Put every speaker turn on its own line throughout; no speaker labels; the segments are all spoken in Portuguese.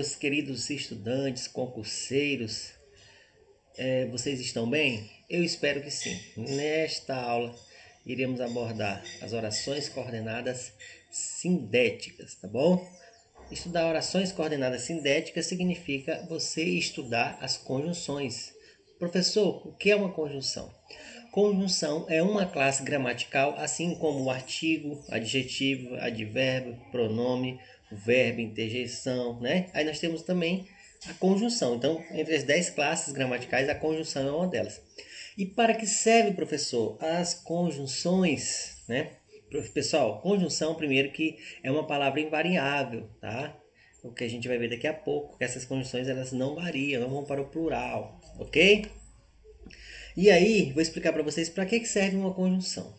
meus queridos estudantes, concurseiros, vocês estão bem? Eu espero que sim. Nesta aula, iremos abordar as orações coordenadas sindéticas, tá bom? Estudar orações coordenadas sindéticas significa você estudar as conjunções. Professor, o que é uma conjunção? Conjunção é uma classe gramatical, assim como o artigo, adjetivo, advérbio, pronome, o verbo, interjeição, né? Aí nós temos também a conjunção. Então, entre as 10 classes gramaticais, a conjunção é uma delas. E para que serve, professor, as conjunções, né? Pessoal, conjunção, primeiro, que é uma palavra invariável, tá? O que a gente vai ver daqui a pouco, que essas conjunções elas não variam, não vão para o plural, ok? E aí, vou explicar para vocês para que serve uma conjunção.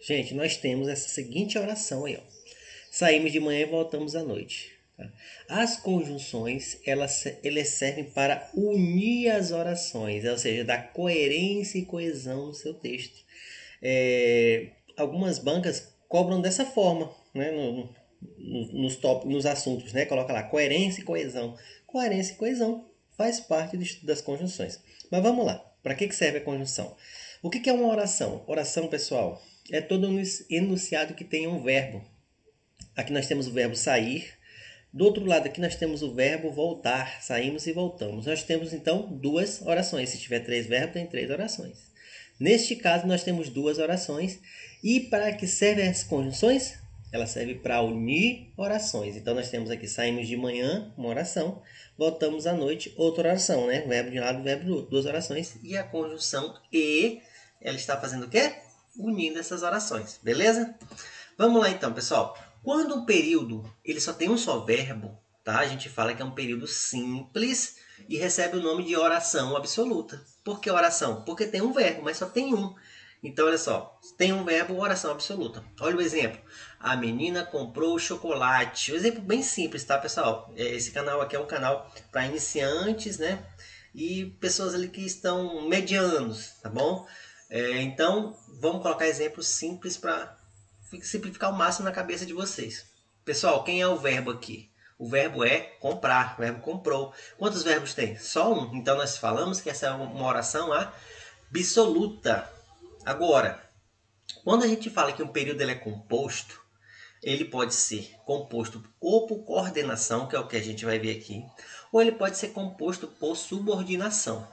Gente, nós temos essa seguinte oração aí, ó. Saímos de manhã e voltamos à noite. Tá? As conjunções, elas servem para unir as orações, ou seja, dar coerência e coesão no seu texto. Algumas bancas cobram dessa forma, né? Nos assuntos, né? Coloca lá, coerência e coesão. Coerência e coesão faz parte das conjunções. Mas vamos lá. Para que serve a conjunção? O que é uma oração? Oração, pessoal, é todo enunciado que tem um verbo. Aqui nós temos o verbo sair. Do outro lado aqui nós temos o verbo voltar. Saímos e voltamos. Nós temos então duas orações. Se tiver 3 verbos, tem 3 orações. Neste caso nós temos 2 orações. E para que servem as conjunções? Ela serve para unir orações. Então nós temos aqui saímos de manhã, uma oração, voltamos à noite, outra oração, né? Verbo de um lado, verbo do outro, 2 orações. E a conjunção e, ela está fazendo o quê? Unindo essas orações, beleza? Vamos lá então, pessoal. Quando um período ele só tem um só verbo, tá? A gente fala que é um período simples e recebe o nome de oração absoluta. Por que oração? Porque tem um verbo, mas só tem um. Então, olha só, tem um verbo, oração absoluta. Olha o exemplo. A menina comprou chocolate. Um exemplo bem simples, tá, pessoal? Esse canal aqui é um canal para iniciantes, né? E pessoas ali que estão medianos, tá bom? Então, vamos colocar exemplos simples para simplificar ao máximo na cabeça de vocês. Pessoal, quem é o verbo aqui? O verbo é comprar, o verbo comprou. Quantos verbos tem? Só um. Então, nós falamos que essa é uma oração absoluta. Agora, quando a gente fala que um período ele é composto, ele pode ser composto ou por coordenação, que é o que a gente vai ver aqui, ou ele pode ser composto por subordinação.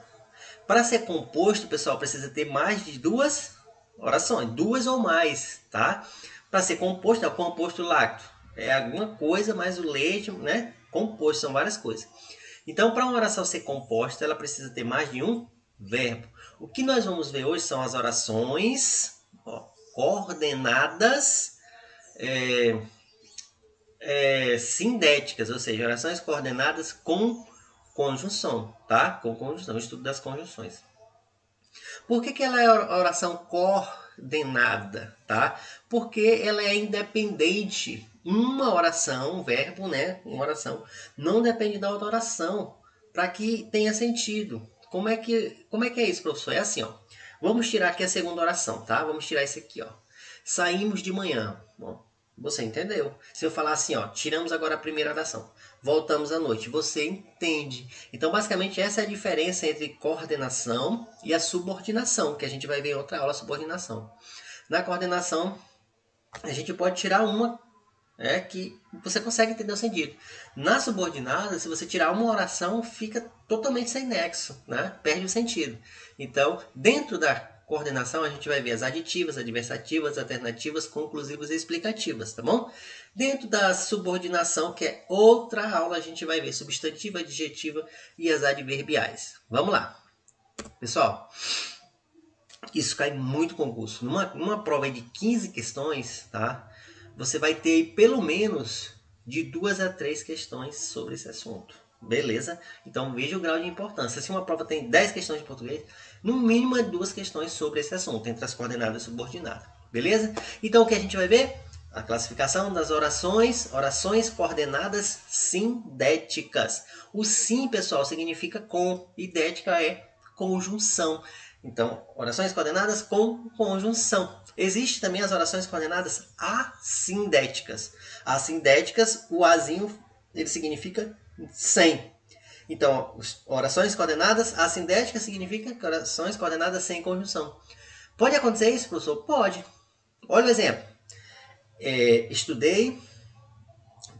Para ser composto, pessoal, precisa ter mais de 2 orações, 2 ou mais, tá? Para ser composto, é o composto lácteo. É alguma coisa, mais o leite, né? Composto, são várias coisas. Então, para uma oração ser composta, ela precisa ter mais de um verbo. O que nós vamos ver hoje são as orações coordenadas sindéticas, ou seja, orações coordenadas com conjunção, tá? Com conjunção, estudo das conjunções. Por que ela é oração coordenada, tá? Porque ela é independente. Uma oração, um verbo, né? Uma oração não depende da outra oração para que tenha sentido. Como é que é isso, professor? É assim, ó. Vamos tirar aqui a segunda oração, tá? Vamos tirar isso aqui, ó. Saímos de manhã. Bom, você entendeu? Se eu falar assim, ó, tiramos agora a primeira oração, voltamos à noite, você entende. Então, basicamente, essa é a diferença entre coordenação e a subordinação, que a gente vai ver em outra aula, subordinação. Na coordenação, a gente pode tirar uma que você consegue entender o sentido. Na subordinada, se você tirar uma oração, fica totalmente sem nexo, né? Perde o sentido. Então, dentro da coordenação, a gente vai ver as aditivas, adversativas, alternativas, conclusivas e explicativas, tá bom? Dentro da subordinação, que é outra aula, a gente vai ver substantiva, adjetiva e as adverbiais. Vamos lá. Pessoal, isso cai muito concurso. Numa prova de 15 questões, tá? Você vai ter pelo menos de 2 a 3 questões sobre esse assunto. Beleza? Então veja o grau de importância. Se uma prova tem 10 questões de português, no mínimo é 2 questões sobre esse assunto, entre as coordenadas e subordinadas. Beleza? Então o que a gente vai ver? A classificação das orações coordenadas sindéticas. O sim, pessoal, significa com, e dética é conjunção. Então, orações coordenadas com conjunção. Existem também as orações coordenadas assindéticas. Assindéticas, o azinho, ele significa sem. Então, orações coordenadas assindéticas significa orações coordenadas sem conjunção. Pode acontecer isso, professor? Pode. Olha o exemplo. Estudei,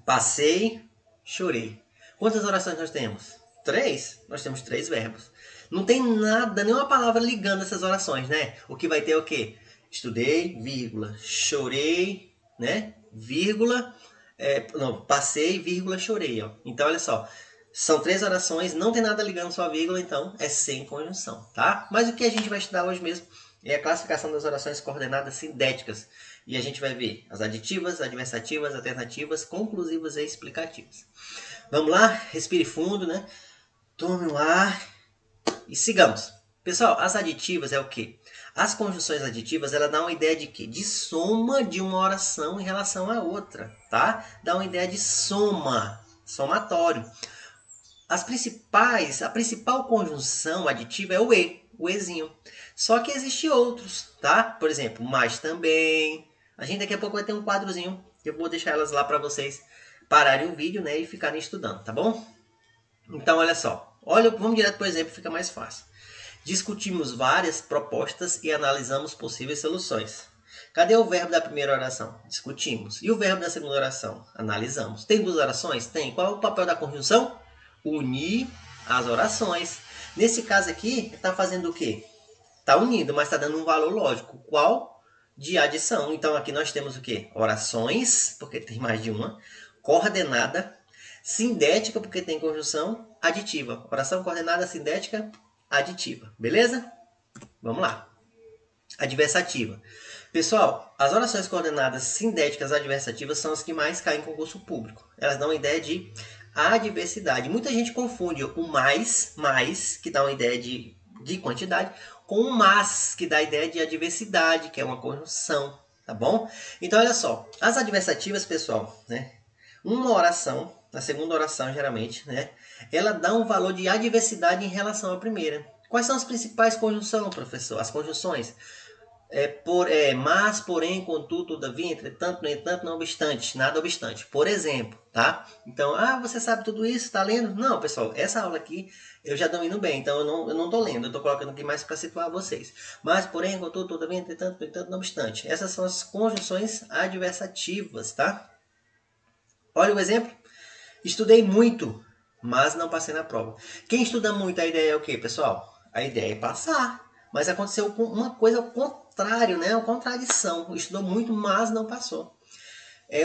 passei, chorei. Quantas orações nós temos? 3. Nós temos 3 verbos. Não tem nada, nenhuma palavra ligando essas orações, né? O que vai ter é o quê? Estudei, vírgula, chorei, né? Vírgula, passei, vírgula, chorei. Ó. Então, olha só. São 3 orações, não tem nada ligando só a vírgula, então é sem conjunção, tá? Mas o que a gente vai estudar hoje mesmo é a classificação das orações coordenadas sindéticas. E a gente vai ver as aditivas, adversativas, alternativas, conclusivas e explicativas. Vamos lá? Respire fundo, né? Tome um ar e sigamos. Pessoal, as aditivas é o quê? As conjunções aditivas, ela dá uma ideia de quê? De soma de uma oração em relação à outra, tá? Dá uma ideia de soma, somatório. A principal conjunção aditiva é o o ezinho. Só que existem outros, tá? Por exemplo, mas também. A gente daqui a pouco vai ter um quadrozinho, que eu vou deixar elas lá para vocês pararem o vídeo, né, e ficarem estudando, tá bom? Então, olha só. Vamos direto para o exemplo, fica mais fácil. Discutimos várias propostas e analisamos possíveis soluções. Cadê o verbo da primeira oração? Discutimos. E o verbo da segunda oração? Analisamos. Tem 2 orações? Tem. Qual é o papel da conjunção? Unir as orações. Nesse caso aqui, está fazendo o quê? Está unindo, mas está dando um valor lógico. Qual? De adição. Então, aqui nós temos o quê? Orações, porque tem mais de uma. Coordenada. Sindética, porque tem conjunção. Aditiva. Oração coordenada, sindética, aditiva. Beleza? Vamos lá. Adversativa. Pessoal, as orações coordenadas sindéticas adversativas são as que mais caem em concurso público. Elas dão uma ideia de adversidade. Muita gente confunde o mais, que dá uma ideia de quantidade, com o mas, que dá a ideia de adversidade, que é uma conjunção, tá bom? Então, olha só, as adversativas, pessoal, né? Uma oração, na segunda oração, geralmente, né? Ela dá um valor de adversidade em relação à primeira. Quais são as principais conjunções, professor? As conjunções? Mas, porém, contudo, todavia, entretanto, no entanto, não obstante, nada obstante. Por exemplo, tá? Então, você sabe tudo isso, está lendo? Não, pessoal, essa aula aqui eu já domino bem, então eu não estou lendo, eu estou colocando aqui mais para situar vocês. Mas, porém, contudo, todavia, entretanto, no entanto, não obstante. Essas são as conjunções adversativas, tá? Olha o exemplo. Estudei muito, mas não passei na prova. Quem estuda muito, a ideia é o quê, pessoal? A ideia é passar. Mas aconteceu uma coisa ao contrário, né? Uma contradição. Estudou muito, mas não passou.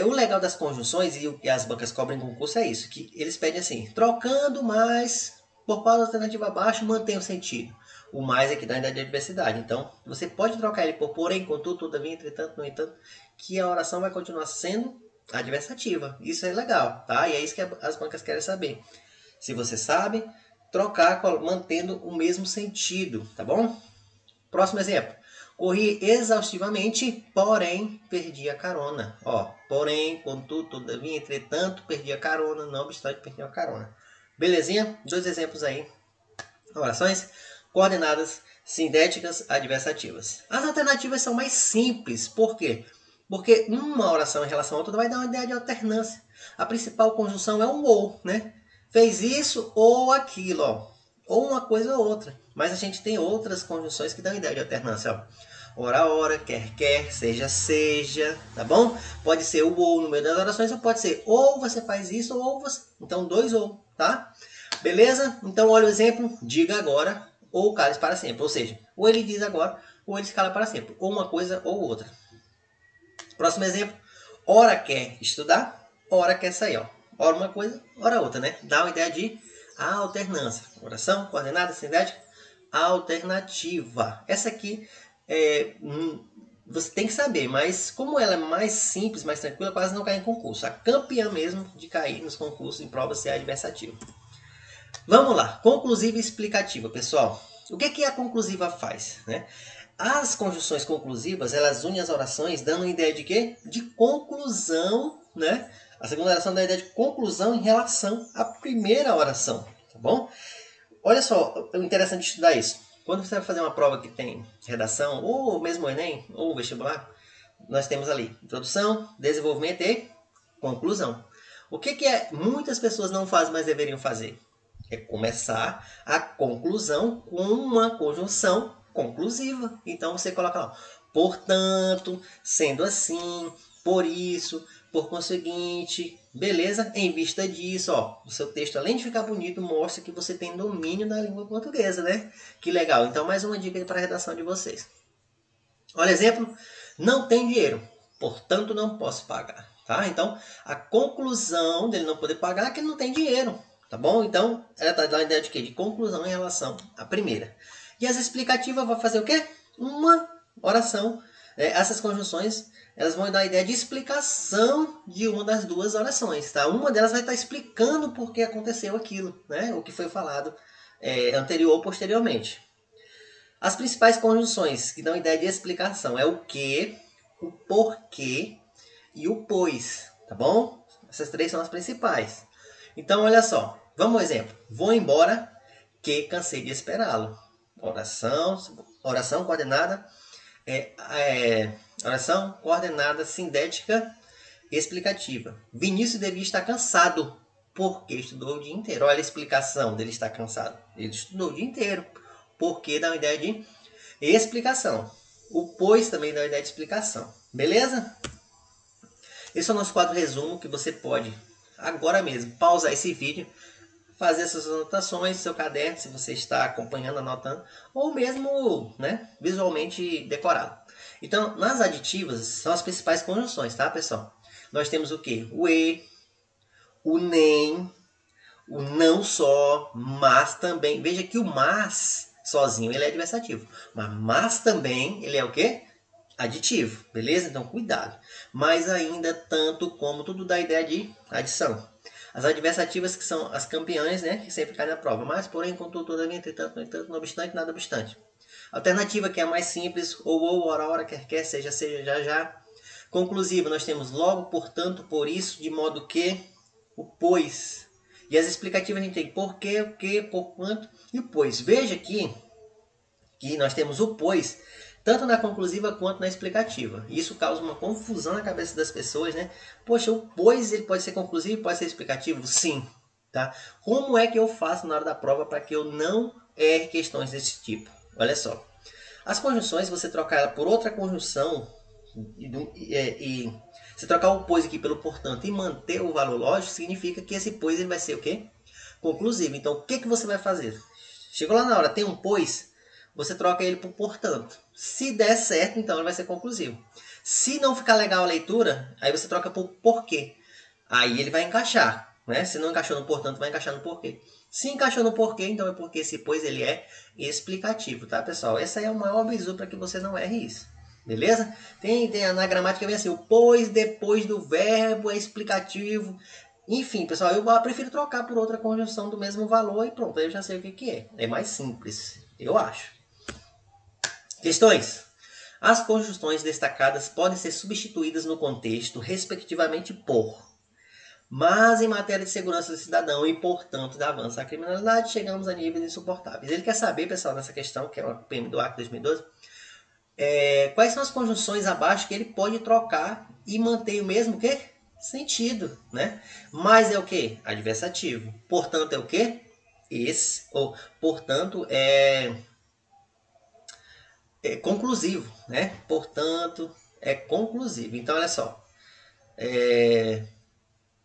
O legal das conjunções e o que as bancas cobram em concurso é isso, que eles pedem assim, trocando mais por qual alternativa abaixo mantém o sentido. O mais é que dá a ideia de adversidade. Então, você pode trocar ele por porém, contudo, todavia, entretanto, no entanto, que a oração vai continuar sendo adversativa. Isso é legal, tá? E é isso que as bancas querem saber. Se você sabe, trocar mantendo o mesmo sentido, tá bom? Próximo exemplo. Corri exaustivamente, porém perdi a carona. Ó, porém, contudo, todavia, entretanto, perdi a carona, não obstante, perdi a carona. Belezinha? 2 exemplos aí. Orações coordenadas sindéticas adversativas. As alternativas são mais simples. Por quê? Porque uma oração em relação a outra vai dar uma ideia de alternância. A principal conjunção é um ou, né? Fez isso ou aquilo, ó. Ou uma coisa ou outra. Mas a gente tem outras conjunções que dão ideia de alternância, ó. Ora, ora, quer, quer, seja, seja, tá bom? Pode ser o ou no meio das orações, ou pode ser ou você faz isso, ou você... Então, 2 ou, tá? Beleza? Então, olha o exemplo. Diga agora, ou cale para sempre. Ou seja, ou ele diz agora, ou ele se cala para sempre. Ou uma coisa ou outra. Próximo exemplo. Ora quer estudar, ora quer sair, ó. Ora uma coisa, ora outra, né? Dá uma ideia de alternância. Oração, coordenada, sindética, alternativa. Essa aqui você tem que saber, mas como ela é mais simples, mais tranquila, quase não cai em concurso. A campeã mesmo de cair nos concursos em provas é adversativa. Vamos lá, conclusiva e explicativa, pessoal. O que a conclusiva faz, né? As conjunções conclusivas, elas unem as orações dando uma ideia de quê? De conclusão, né? A segunda oração dá a ideia de conclusão em relação à primeira oração, tá bom? Olha só, é interessante estudar isso. Quando você vai fazer uma prova que tem redação, ou mesmo o Enem, ou vestibular, nós temos ali introdução, desenvolvimento e conclusão. O que é muitas pessoas não fazem, mas deveriam fazer? É começar a conclusão com uma conjunção conclusiva. Então você coloca lá, portanto, sendo assim, por isso, por conseguinte, beleza? Em vista disso, ó, o seu texto, além de ficar bonito, mostra que você tem domínio da língua portuguesa, né? Que legal. Então, mais uma dica para a redação de vocês. Olha, exemplo, não tem dinheiro, portanto não posso pagar. Tá? Então, a conclusão dele não poder pagar é que ele não tem dinheiro. Tá bom? Então, ela está dando a ideia de quê? De conclusão em relação à primeira. E as explicativas vão fazer o quê? Uma oração. Essas conjunções, elas vão dar a ideia de explicação de uma das duas orações. Tá? Uma delas vai estar explicando por que aconteceu aquilo, né? O que foi falado anterior ou posteriormente. As principais conjunções que dão ideia de explicação é o que, o porquê e o pois, tá bom? Essas três são as principais. Então, olha só, vamos ao exemplo. Vou embora que cansei de esperá-lo. Oração coordenada, oração coordenada sintética explicativa. Vinícius devia estar cansado porque estudou o dia inteiro. Olha a explicação dele estar cansado. Ele estudou o dia inteiro. Porque dá uma ideia de explicação. O pois também dá uma ideia de explicação. Beleza? Esse é o nosso quadro resumo que você pode, agora mesmo, pausar esse vídeo, fazer essas anotações, seu caderno, se você está acompanhando, anotando, ou mesmo, né, visualmente decorado. Então, nas aditivas, são as principais conjunções, tá, pessoal? Nós temos o quê? O e, o nem, o não só, mas também. Veja que o mas sozinho ele é adversativo, mas também ele é o quê? Aditivo, beleza? Então cuidado. Mas ainda tanto como tudo dá ideia de adição. As adversativas que são as campeãs, né, que sempre caem na prova. Mas, porém, contudo, todavia, entretanto, no entanto, não obstante, nada obstante. Alternativa que é a mais simples, ou, ora, quer, seja, já. Conclusiva, nós temos logo, portanto, por isso, de modo que, o pois. E as explicativas a gente tem por quê, o que, por quanto e o pois. Veja aqui que nós temos o pois tanto na conclusiva quanto na explicativa. Isso causa uma confusão na cabeça das pessoas, né? Poxa, o pois ele pode ser conclusivo e pode ser explicativo? Sim. Tá? Como é que eu faço na hora da prova para que eu não erre questões desse tipo? Olha só. As conjunções, você trocar ela por outra conjunção e se trocar o pois aqui pelo portanto e manter o valor lógico, significa que esse pois ele vai ser o quê? Conclusivo. Então, o que você vai fazer? Chegou lá na hora, tem um pois, você troca ele por portanto. Se der certo, então ele vai ser conclusivo. Se não ficar legal a leitura, aí você troca por porquê. Aí ele vai encaixar. Né? Se não encaixou no portanto, vai encaixar no porquê. Se encaixou no porquê, então é porque esse pois ele é explicativo, tá, pessoal? Esse aí é o maior bizu para que você não erre isso. Beleza? Tem na gramática vem assim, o pois depois do verbo é explicativo. Enfim, pessoal, eu prefiro trocar por outra conjunção do mesmo valor e pronto, aí eu já sei o que é. É mais simples, eu acho. Questões. As conjunções destacadas podem ser substituídas no contexto, respectivamente, por. Mas em matéria de segurança do cidadão e, portanto, da avanço da criminalidade, chegamos a níveis insuportáveis. Ele quer saber, pessoal, nessa questão, que é uma PM do ACT 2012, quais são as conjunções abaixo que ele pode trocar e manter o mesmo quê? Sentido, né? Mas é o que? Adversativo. Portanto, é o que? Esse. Ou, portanto, é conclusivo, né? Portanto, é conclusivo. Então, olha só.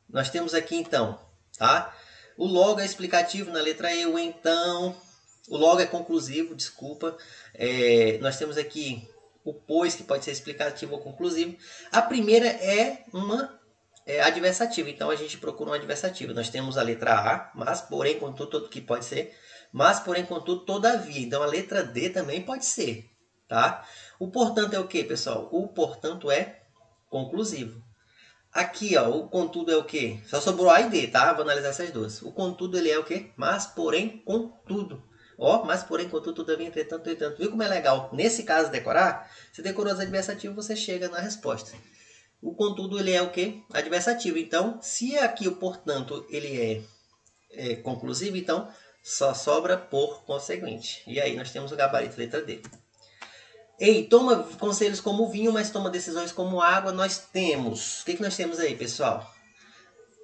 Nós temos aqui, então, tá? O logo é explicativo na letra E, o então. O logo é conclusivo, desculpa. Nós temos aqui o pois, que pode ser explicativo ou conclusivo. A primeira é uma adversativa, então a gente procura um adversativo. Nós temos a letra A, mas, porém, contudo, que pode ser. Mas, porém, contudo, todavia. Então, a letra D também pode ser. Tá? O portanto é o que, pessoal? O portanto é conclusivo. Aqui, ó, o contudo é o que? Só sobrou A e D, tá? Vou analisar essas duas. O contudo, ele é o que? Mas, porém, contudo. Ó, mas, porém, contudo, todavia, entretanto, entretanto. Viu como é legal? Nesse caso, decorar, você decorou os adversativos, você chega na resposta. O contudo, ele é o que? Adversativo. Então, se aqui o portanto, ele é conclusivo, então, só sobra por conseguinte. E aí, nós temos o gabarito, letra D. Ei, toma conselhos como vinho, mas toma decisões como água. Nós temos. O que nós temos aí, pessoal?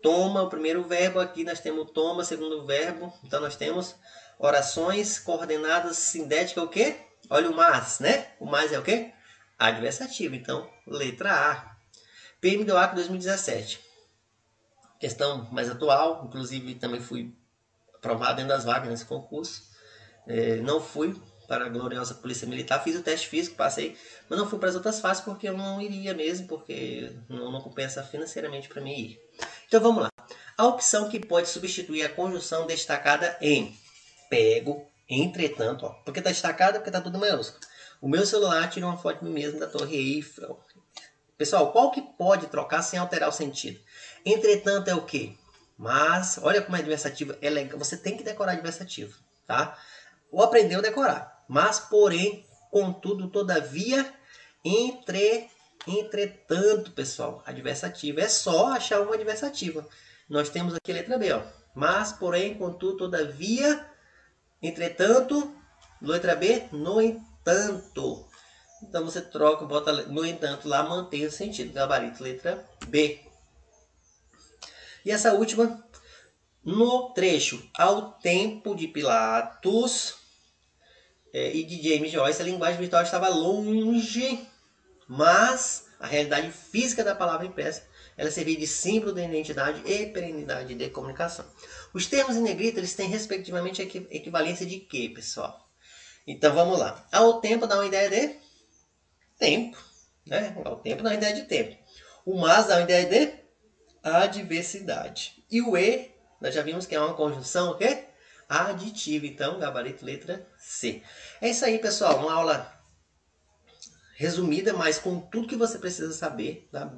toma, o primeiro verbo aqui nós temos toma, segundo verbo. Então nós temos orações coordenadas sindética o quê? Olha o mas, né? O mas é o quê? Adversativo. Então, letra A. PM do Acre 2017. Questão mais atual, inclusive também fui aprovado dentro das vagas nesse concurso. Não fui para a gloriosa Polícia Militar, fiz o teste físico, passei, mas não fui para as outras fases porque eu não iria mesmo, porque não compensa financeiramente para mim ir. Então vamos lá. A opção que pode substituir a conjunção destacada em pego, entretanto, ó, porque está destacada, porque está tudo em maiúsculo. O meu celular tirou uma foto de mim mesmo da Torre Eiffel. Pessoal, qual que pode trocar sem alterar o sentido? Entretanto é o quê? Mas, olha como é adversativo, é legal. Você tem que decorar adversativo, tá? Ou aprender ou decorar. Mas, porém, contudo, todavia, entretanto, pessoal, adversativo. É só achar uma adversativa. Nós temos aqui a letra B, ó. Mas, porém, contudo, todavia, entretanto, letra B, no entanto. Então você troca, bota no entanto lá, mantém o sentido. Gabarito, letra B. E essa última, no trecho Ao Tempo de Pilatos e de James Joyce, a linguagem virtual estava longe, mas a realidade física da palavra impressa, ela servia de símbolo de identidade e perenidade de comunicação. Os termos em negrito, eles têm respectivamente a equivalência de quê, pessoal? Então vamos lá. Ao tempo dá uma ideia de tempo, né? Ao tempo dá uma ideia de tempo. O mas dá uma ideia de adversidade. E o e, nós já vimos que é uma conjunção, o quê? Aditiva. Então, gabarito letra C. É isso aí, pessoal. Uma aula resumida, mas com tudo que você precisa saber, tá?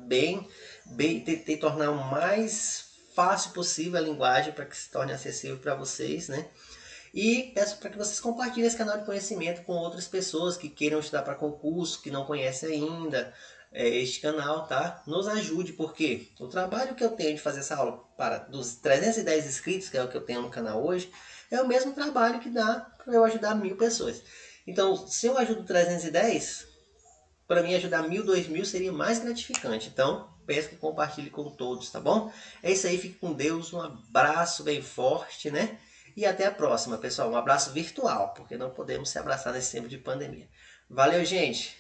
Tentei tornar o mais fácil possível a linguagem para que se torne acessível para vocês, né? E peço para que vocês compartilhem esse canal de conhecimento com outras pessoas que queiram estudar para concurso, que não conhecem ainda este canal, tá? Nos ajude, porque o trabalho que eu tenho de fazer essa aula para dos 310 inscritos, que é o que eu tenho no canal hoje, é o mesmo trabalho que dá para eu ajudar 1000 pessoas. Então, se eu ajudo 310, para mim ajudar 1000, 2000 seria mais gratificante. Então, peço que compartilhe com todos, tá bom? É isso aí, fique com Deus, um abraço bem forte, né? E até a próxima, pessoal. Um abraço virtual, porque não podemos se abraçar nesse tempo de pandemia. Valeu, gente!